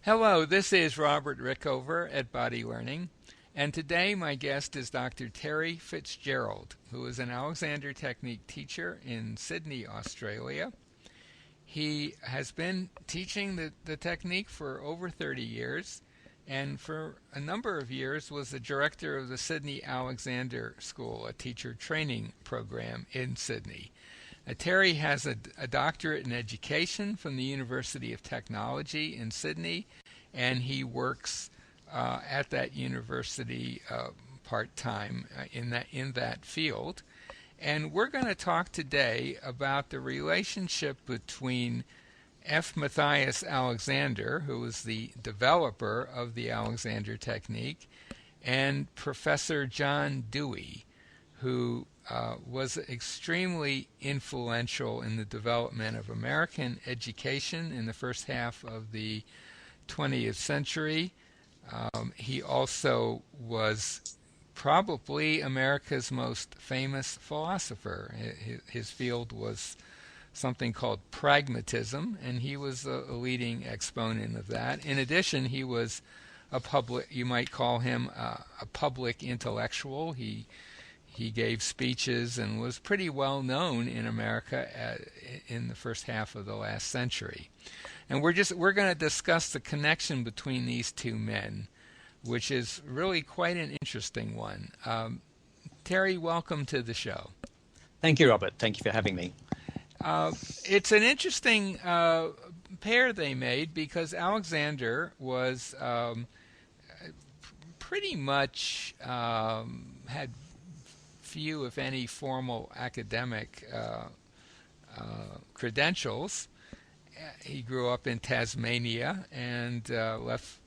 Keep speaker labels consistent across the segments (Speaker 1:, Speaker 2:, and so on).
Speaker 1: Hello, this is Robert Rickover at Body Learning, and today my guest is Dr. Terry Fitzgerald, who is an Alexander Technique teacher in Sydney, Australia. He has been teaching the technique for over 30 years, and for a number of years was the director of the Sydney Alexander School, a teacher training program in Sydney. Terry has a doctorate in education from the University of Technology in Sydney, and he works at that university part-time in that field. And we're going to talk today about the relationship between F. Matthias Alexander, who was the developer of the Alexander technique, and Professor John Dewey, who was extremely influential in the development of American education in the first half of the 20th century. He also was probably America's most famous philosopher. His field was something called pragmatism, and he was a leading exponent of that. In addition, he was you might call him a public intellectual. He gave speeches and was pretty well known in America in the first half of the last century. And we're going to discuss the connection between these two men, which is really quite an interesting one. Terry, welcome to the show.
Speaker 2: Thank you, Robert. Thank you for having me.
Speaker 1: It's an interesting pair they made because Alexander was pretty much had few, if any, formal academic credentials. He grew up in Tasmania and left.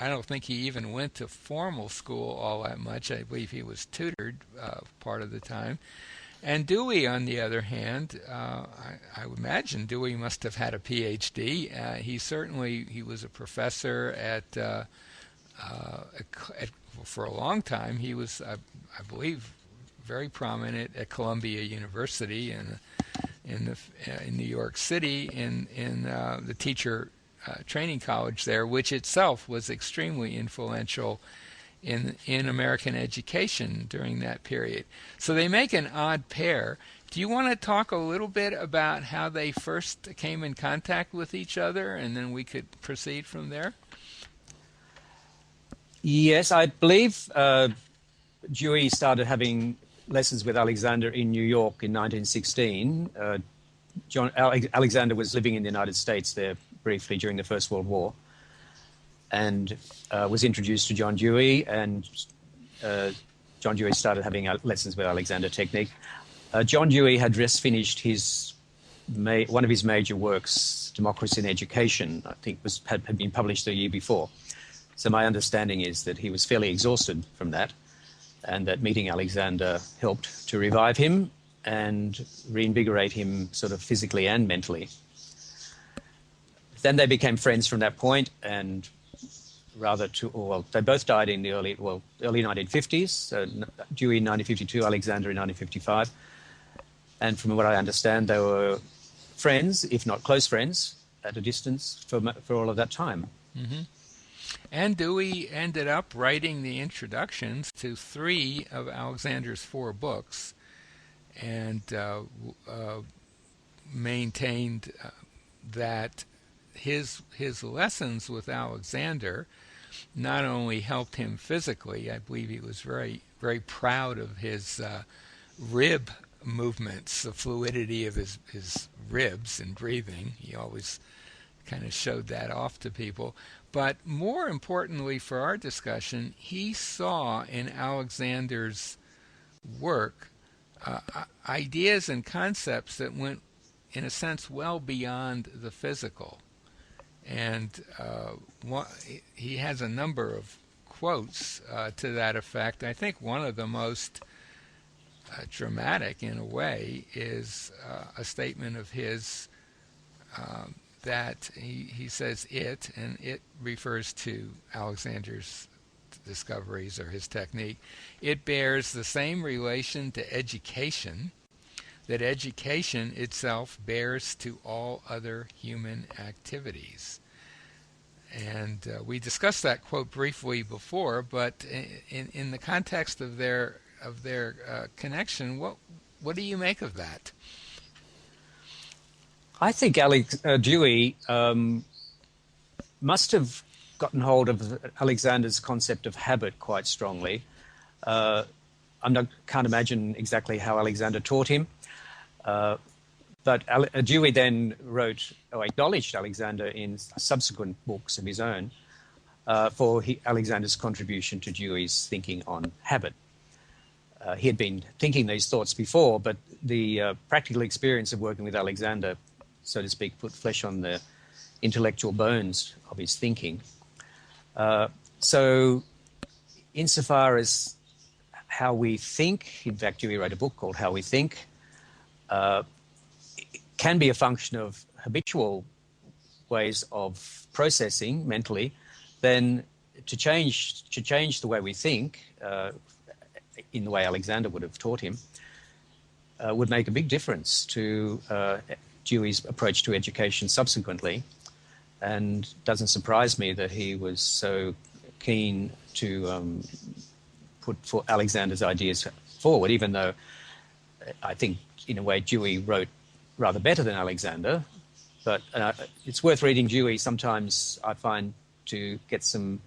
Speaker 1: I don't think he even went to formal school all that much. I believe he was tutored part of the time. And Dewey, on the other hand, I would imagine Dewey must have had a PhD. He was a professor for a long time. He was, I believe, very prominent at Columbia University in New York City in the teacher training college there, which itself was extremely influential in American education during that period. So they make an odd pair. Do you want to talk a little bit about how they first came in contact with each other, and then we could proceed from there?
Speaker 2: Yes, I believe Dewey started having lessons with Alexander in New York in 1916. Alexander was living in the United States there briefly during the First World War, and was introduced to John Dewey, and John Dewey started having lessons with Alexander technique. John Dewey had just finished one of his major works, Democracy in Education. I think had been published the year before. So my understanding is that he was fairly exhausted from that, and that meeting Alexander helped to revive him and reinvigorate him sort of physically and mentally. Then they became friends from that point, and they both died in the early 1950s. So Dewey in 1952, Alexander in 1955. And from what I understand, they were friends, if not close friends, at a distance for all of that time.
Speaker 1: Mm-hmm. And Dewey ended up writing the introductions to 3 of Alexander's 4 books, and maintained that his lessons with Alexander not only helped him physically. I believe he was very, very proud of his rib movements, the fluidity of his ribs and breathing. He always kind of showed that off to people. But more importantly for our discussion, he saw in Alexander's work ideas and concepts that went, in a sense, well beyond the physical. And he has a number of quotes to that effect. I think one of the most dramatic, in a way, is a statement of his that he says and it refers to Alexander's discoveries or his technique. It bears the same relation to education that education itself bears to all other human activities. we discussed that quote briefly before, but in the context of their connection, what do you make of that?
Speaker 2: I think Dewey must have gotten hold of Alexander's concept of habit quite strongly. Can't imagine exactly how Alexander taught him, but Dewey then acknowledged Alexander in subsequent books of his own for Alexander's contribution to Dewey's thinking on habit. He had been thinking these thoughts before, but the practical experience of working with Alexander, so to speak, put flesh on the intellectual bones of his thinking. So insofar as how we think, in fact, Dewey wrote a book called How We Think, can be a function of habitual ways of processing mentally, then to change the way we think in the way Alexander would have taught him would make a big difference to Dewey's approach to education subsequently. And doesn't surprise me that he was so keen to put for Alexander's ideas forward, even though I think in a way Dewey wrote rather better than Alexander. But it's worth reading Dewey sometimes, I find, to get some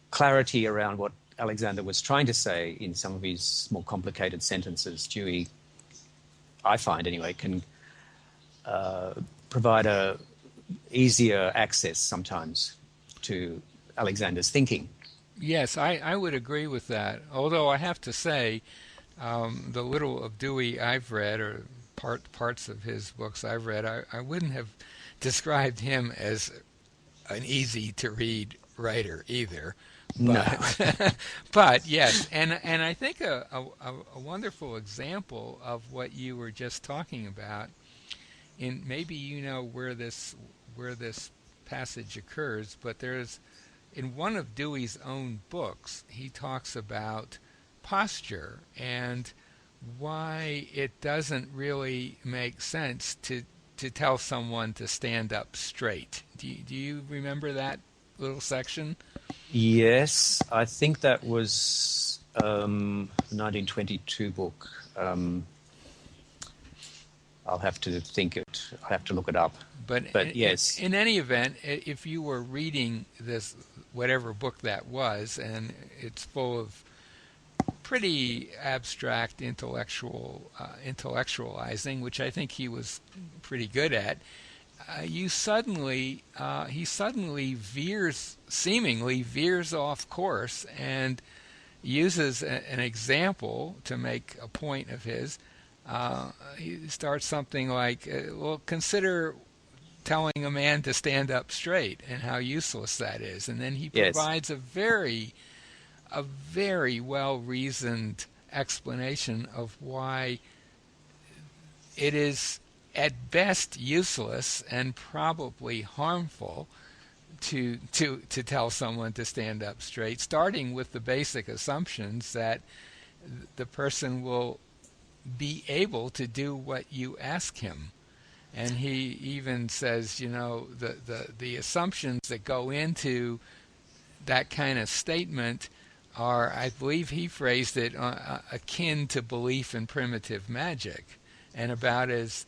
Speaker 2: clarity around what Alexander was trying to say in some of his more complicated sentences. Dewey, I find anyway, can provide a easier access sometimes to Alexander's thinking.
Speaker 1: Yes, I would agree with that. Although I have to say, the little of Dewey I've read, or parts of his books I've read, I wouldn't have described him as an easy-to-read writer either. But,
Speaker 2: No.
Speaker 1: but yes, and I think a wonderful example of what you were just talking about, in maybe you know where this passage occurs, but there's in one of Dewey's own books, he talks about posture and why it doesn't really make sense to tell someone to stand up straight. Do you remember that little section?
Speaker 2: Yes, I think that was the 1922 book. I'll have to look it up. But yes.
Speaker 1: In any event, if you were reading this, whatever book that was, and it's full of pretty abstract intellectualizing, which I think he was pretty good at, he suddenly seemingly veers off course and uses an example to make a point of his. He starts something like, well, consider telling a man to stand up straight and how useless that is. And then he provides a very well-reasoned explanation of why it is at best useless and probably harmful to tell someone to stand up straight, starting with the basic assumptions that the person will be able to do what you ask him. And he even says, the assumptions that go into that kind of statement are, I believe he phrased it, akin to belief in primitive magic, and about as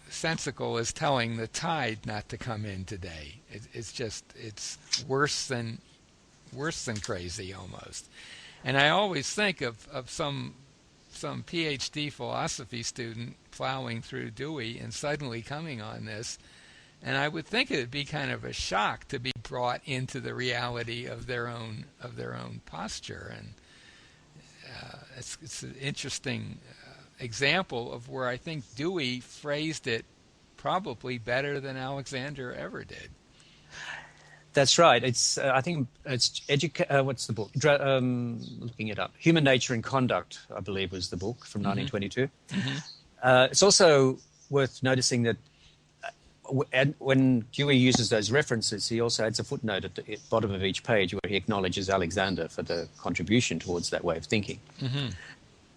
Speaker 1: sensical as telling the tide not to come in today. It's worse than crazy almost. And I always think of some PhD philosophy student plowing through Dewey and suddenly coming on this, and I would think it would be kind of a shock to be brought into the reality of their own posture. And it's an interesting example of where I think Dewey phrased it probably better than Alexander ever did.
Speaker 2: That's right. It's I think it's what's the book? Looking it up. Human Nature and Conduct, I believe, was the book from 1922. Mm-hmm. It's also worth noticing that when Dewey uses those references, he also adds a footnote at the bottom of each page where he acknowledges Alexander for the contribution towards that way of thinking. Mm-hmm.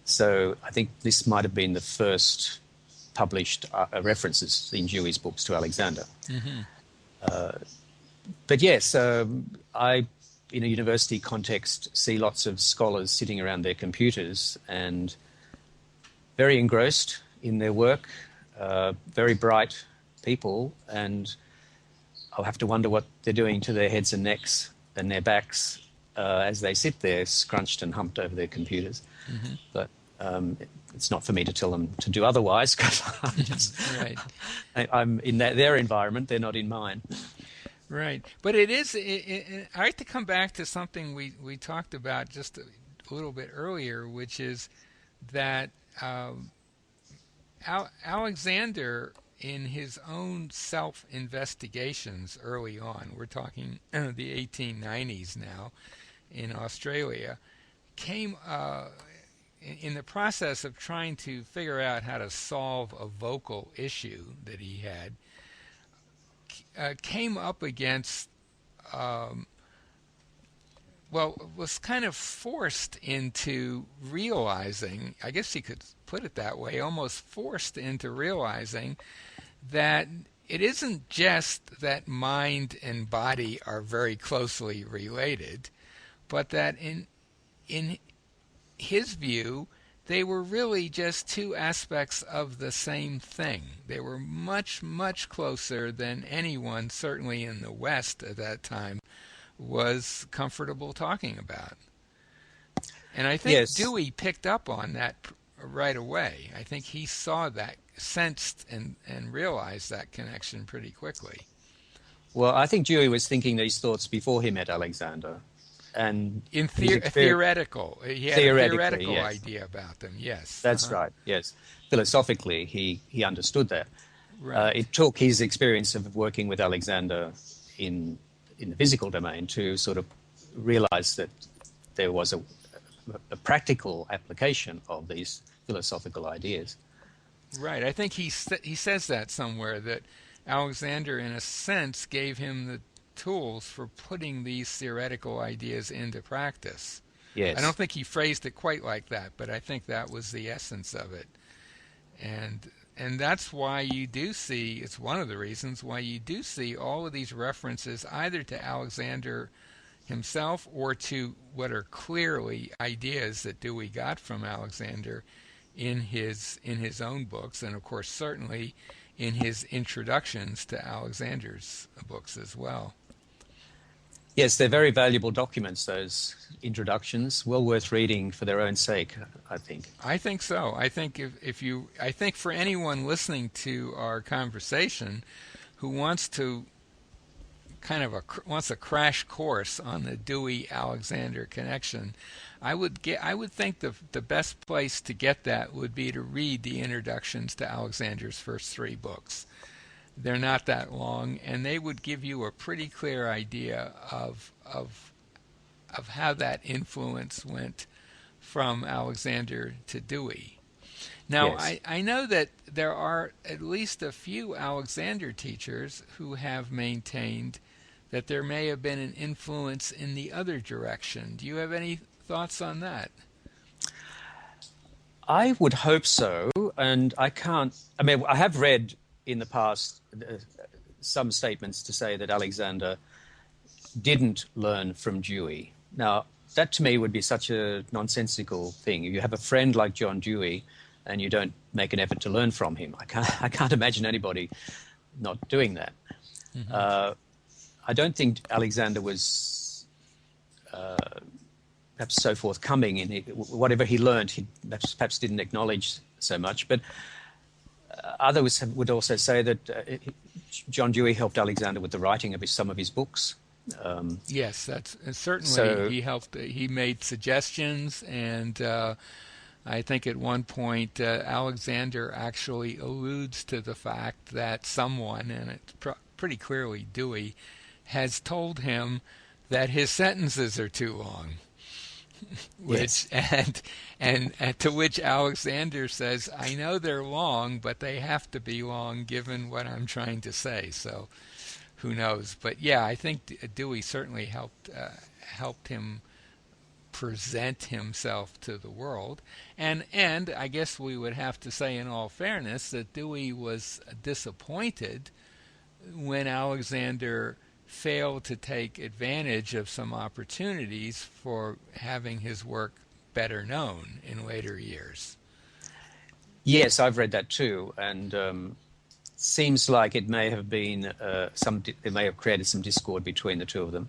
Speaker 2: So I think this might have been the first published references in Dewey's books to Alexander. Mm-hmm. But yes, I, in a university context, see lots of scholars sitting around their computers and very engrossed in their work, very bright people, and I'll have to wonder what they're doing to their heads and necks and their backs as they sit there scrunched and humped over their computers.
Speaker 1: Mm-hmm.
Speaker 2: But it's not for me to tell them to do otherwise, because
Speaker 1: Right.
Speaker 2: I'm in their environment, they're not in mine.
Speaker 1: Right. But it is, I like to come back to something we talked about just a little bit earlier, which is that Alexander, in his own self-investigations early on, we're talking the 1890s now in Australia, came in the process of trying to figure out how to solve a vocal issue that he had, came up against, was kind of forced into realizing, I guess you could put it that way, almost forced into realizing that it isn't just that mind and body are very closely related, but that in his view, they were really just two aspects of the same thing. They were much, much closer than anyone, certainly in the West at that time, was comfortable talking about. And I think
Speaker 2: Yes.
Speaker 1: Dewey picked up on that right away. I think he saw that, sensed and realized that connection pretty quickly.
Speaker 2: Well, I think Dewey was thinking these thoughts before he met Alexander. And
Speaker 1: In
Speaker 2: his
Speaker 1: theoretical, he had a theoretical
Speaker 2: yes.
Speaker 1: idea about them. Yes,
Speaker 2: That's right, yes. Philosophically, he understood that.
Speaker 1: right,
Speaker 2: It took his experience of working with Alexander in the physical domain to sort of realize that there was a practical application of these philosophical ideas.
Speaker 1: right. I think he says that somewhere, that Alexander, in a sense, gave him the tools for putting these theoretical ideas into practice.
Speaker 2: Yes.
Speaker 1: I don't think he phrased it quite like that, but I think that was the essence of it. And that's why you do see, it's one of the reasons why you do see all of these references either to Alexander himself or to what are clearly ideas that Dewey got from Alexander in his own books, and of course certainly in his introductions to Alexander's books as well.
Speaker 2: Yes, they're very valuable documents, those introductions, well worth reading for their own sake, I think.
Speaker 1: I think so. I think I think for anyone listening to our conversation who wants to wants a crash course on the Dewey-Alexander connection, I would think the best place to get that would be to read the introductions to Alexander's first three books. They're not that long, and they would give you a pretty clear idea of how that influence went from Alexander to Dewey. Now,
Speaker 2: Yes.
Speaker 1: I know that there are at least a few Alexander teachers who have maintained that there may have been an influence in the other direction. Do you have any thoughts on that?
Speaker 2: I would hope so, and I have read in the past some statements to say that Alexander didn't learn from Dewey. Now, that to me would be such a nonsensical thing. If you have a friend like John Dewey and you don't make an effort to learn from him, I can't imagine anybody not doing that.
Speaker 1: Mm-hmm.
Speaker 2: I don't think Alexander was perhaps so forthcoming in whatever he learned. He perhaps didn't acknowledge so much, but others would also say that John Dewey helped Alexander with the writing of some of his books.
Speaker 1: Yes, that's certainly
Speaker 2: So,
Speaker 1: he helped. He made suggestions, and I think at one point Alexander actually alludes to the fact that someone, and it's pretty clearly Dewey, has told him that his sentences are too long.
Speaker 2: yes.
Speaker 1: And to which Alexander says, "I know they're long, but they have to be long given what I'm trying to say." So, who knows? But yeah, I think Dewey certainly helped him present himself to the world, and I guess we would have to say, in all fairness, that Dewey was disappointed when Alexander failed to take advantage of some opportunities for having his work better known in later years.
Speaker 2: Yes, I've read that too, and seems like it may have been it may have created some discord between the two of them.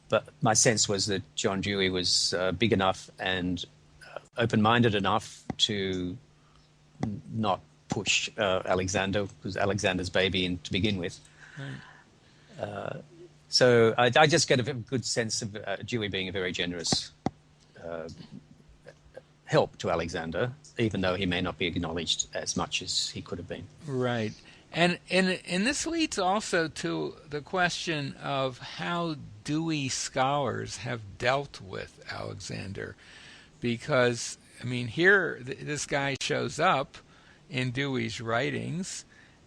Speaker 2: But my sense was that John Dewey was big enough and open-minded enough to not push Alexander, who's Alexander's baby to begin with.
Speaker 1: Right.
Speaker 2: So I just get a good sense of Dewey being a very generous help to Alexander, even though he may not be acknowledged as much as he could have been.
Speaker 1: Right. And this leads also to the question of how Dewey scholars have dealt with Alexander. Because, I mean, here this guy shows up in Dewey's writings.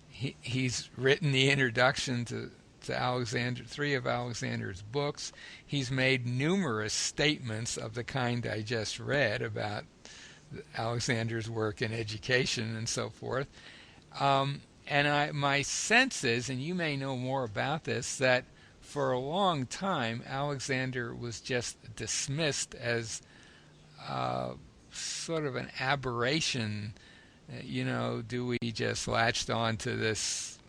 Speaker 1: He's written the introduction to Alexander, 3 of Alexander's books. He's made numerous statements of the kind I just read about Alexander's work in education and so forth. And my sense is, and you may know more about this, that for a long time Alexander was just dismissed as sort of an aberration. Dewey just latched on to this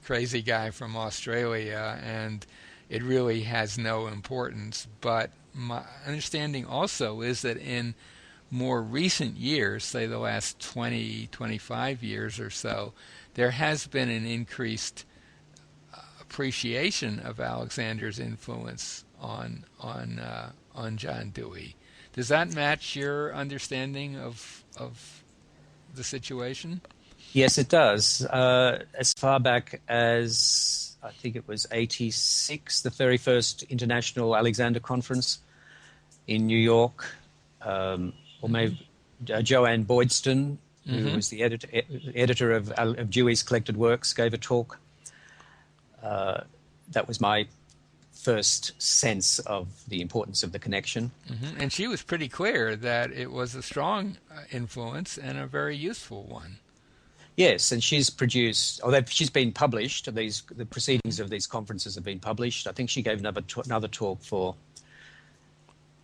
Speaker 1: crazy guy from Australia, and it really has no importance. But my understanding also is that in more recent years, say the last 20, 25 years or so, there has been an increased appreciation of Alexander's influence on John Dewey. Does that match your understanding of the situation?
Speaker 2: Yes, it does. As far back as, I think it was 86, the very first International Alexander Conference in New York, or maybe Joanne Boydston, who was the editor of Dewey's collected works, gave a talk. That was my first sense of the importance of the connection.
Speaker 1: And she was pretty clear that it was a strong influence and a very useful one.
Speaker 2: Yes, and she's produced, although she's been published, the proceedings of these conferences have been published. I think she gave another talk for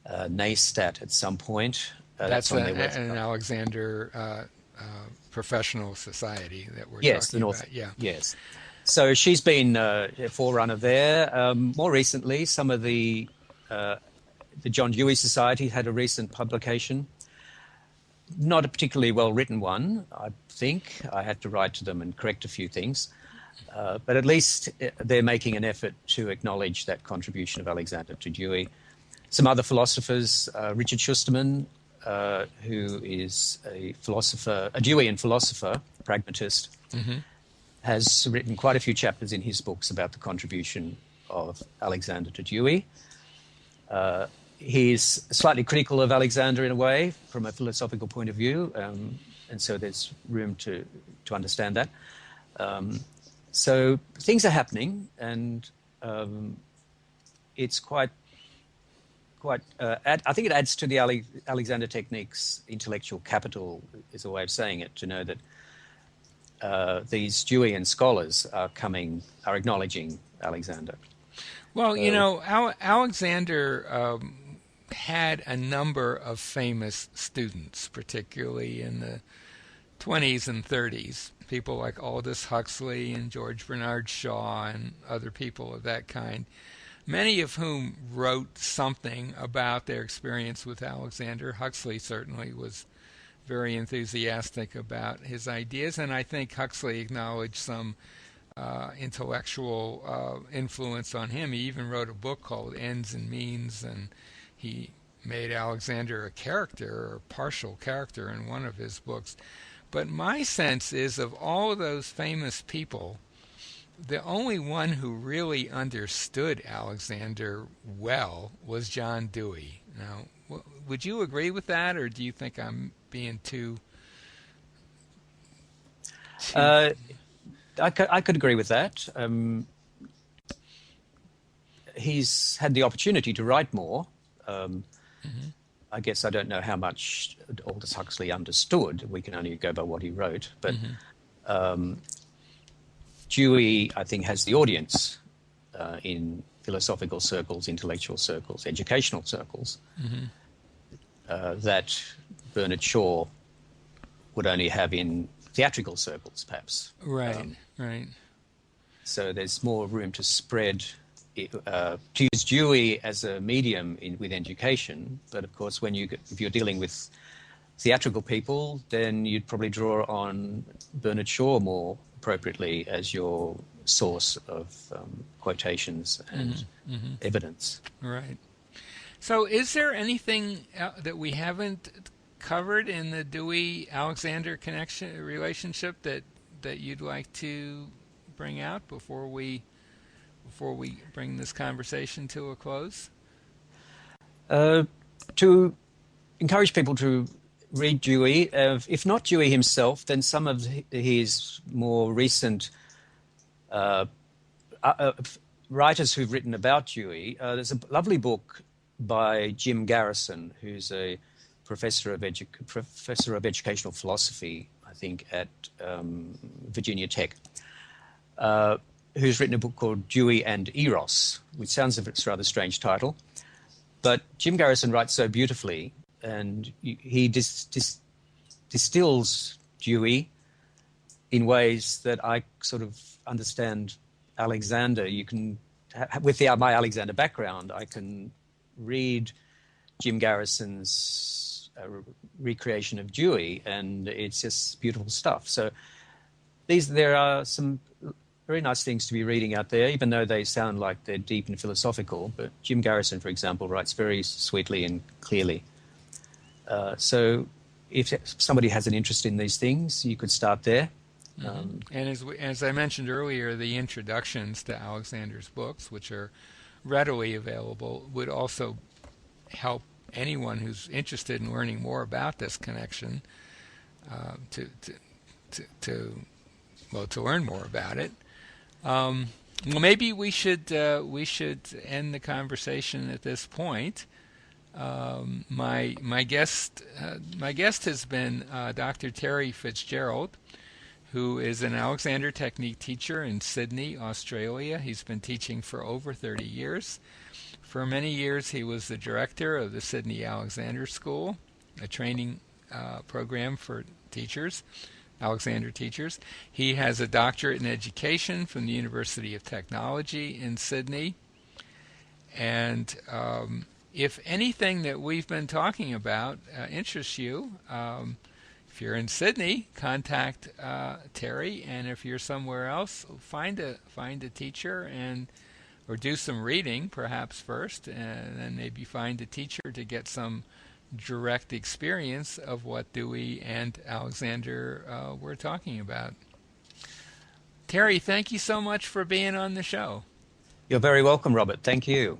Speaker 2: NASTAT at some point.
Speaker 1: That's an Alexander professional society that we're talking about. Yeah.
Speaker 2: Yes. So she's been a forerunner there. More recently, some of the John Dewey Society had a recent publication. Not a particularly well-written one, I think. I had to write to them and correct a few things. But at least they're making an effort to acknowledge that contribution of Alexander to Dewey. Some other philosophers, Richard Schusterman, who is a Deweyan philosopher, pragmatist, has written quite a few chapters in his books about the contribution of Alexander to Dewey. He's slightly critical of Alexander in a way, from a philosophical point of view, and so there's room to understand that. So things are happening, and it's quite. I think it adds to the Alexander technique's intellectual capital, is a way of saying it, to know that these Deweyan scholars are acknowledging Alexander.
Speaker 1: Well, Alexander had a number of famous students, particularly in the 20s and 30s. People like Aldous Huxley and George Bernard Shaw and other people of that kind, many of whom wrote something about their experience with Alexander. Huxley certainly was very enthusiastic about his ideas, and I think Huxley acknowledged some intellectual influence on him. He even wrote a book called Ends and Means, and he made Alexander a character, or a partial character, in one of his books. But my sense is, of all of those famous people, the only one who really understood Alexander well was John Dewey. Now, would you agree with that, or do you think I'm being too...
Speaker 2: I could agree with that. He's had the opportunity to write more. I guess I don't know how much Aldous Huxley understood. We can only go by what he wrote. But Dewey, I think, has the audience in philosophical circles, intellectual circles, educational circles, that Bernard Shaw would only have in theatrical circles, perhaps.
Speaker 1: Right, right.
Speaker 2: So there's more room to spread, to use Dewey as a medium with education. But of course, if you're dealing with theatrical people, then you'd probably draw on Bernard Shaw more appropriately as your source of quotations and evidence.
Speaker 1: Right. So is there anything that we haven't covered in the Dewey-Alexander relationship that you'd like to bring out before we bring this conversation to a close?
Speaker 2: To encourage people to read Dewey, if not Dewey himself, then some of his more recent writers who've written about Dewey. There's a lovely book by Jim Garrison, who's a professor of educational philosophy, I think, at Virginia Tech, who's written a book called Dewey and Eros, which sounds like it's a rather strange title. But Jim Garrison writes so beautifully, and he distills Dewey in ways that I sort of understand Alexander. You can, with my Alexander background, I can read Jim Garrison's recreation of Dewey, and it's just beautiful stuff. So there are some very nice things to be reading out there, even though they sound like they're deep and philosophical. But Jim Garrison, for example, writes very sweetly and clearly. So if somebody has an interest in these things, you could start there.
Speaker 1: And as I mentioned earlier, the introductions to Alexander's books, which are readily available, would also help anyone who's interested in learning more about this connection to learn more about it. Well, maybe we should end the conversation at this point. My guest has been Dr. Terry Fitzgerald, who is an Alexander Technique teacher in Sydney, Australia. He's been teaching for over 30 years. For many years, he was the director of the Sydney Alexander School, a training program for teachers, Alexander teachers. He has a doctorate in education from the University of Technology in Sydney. And if anything that we've been talking about interests you, if you're in Sydney, contact Terry, and if you're somewhere else, find a teacher or do some reading perhaps first, and then maybe find a teacher to get some direct experience of what Dewey and Alexander were talking about. Terry, thank you so much for being on the show.
Speaker 2: You're very welcome, Robert. Thank you.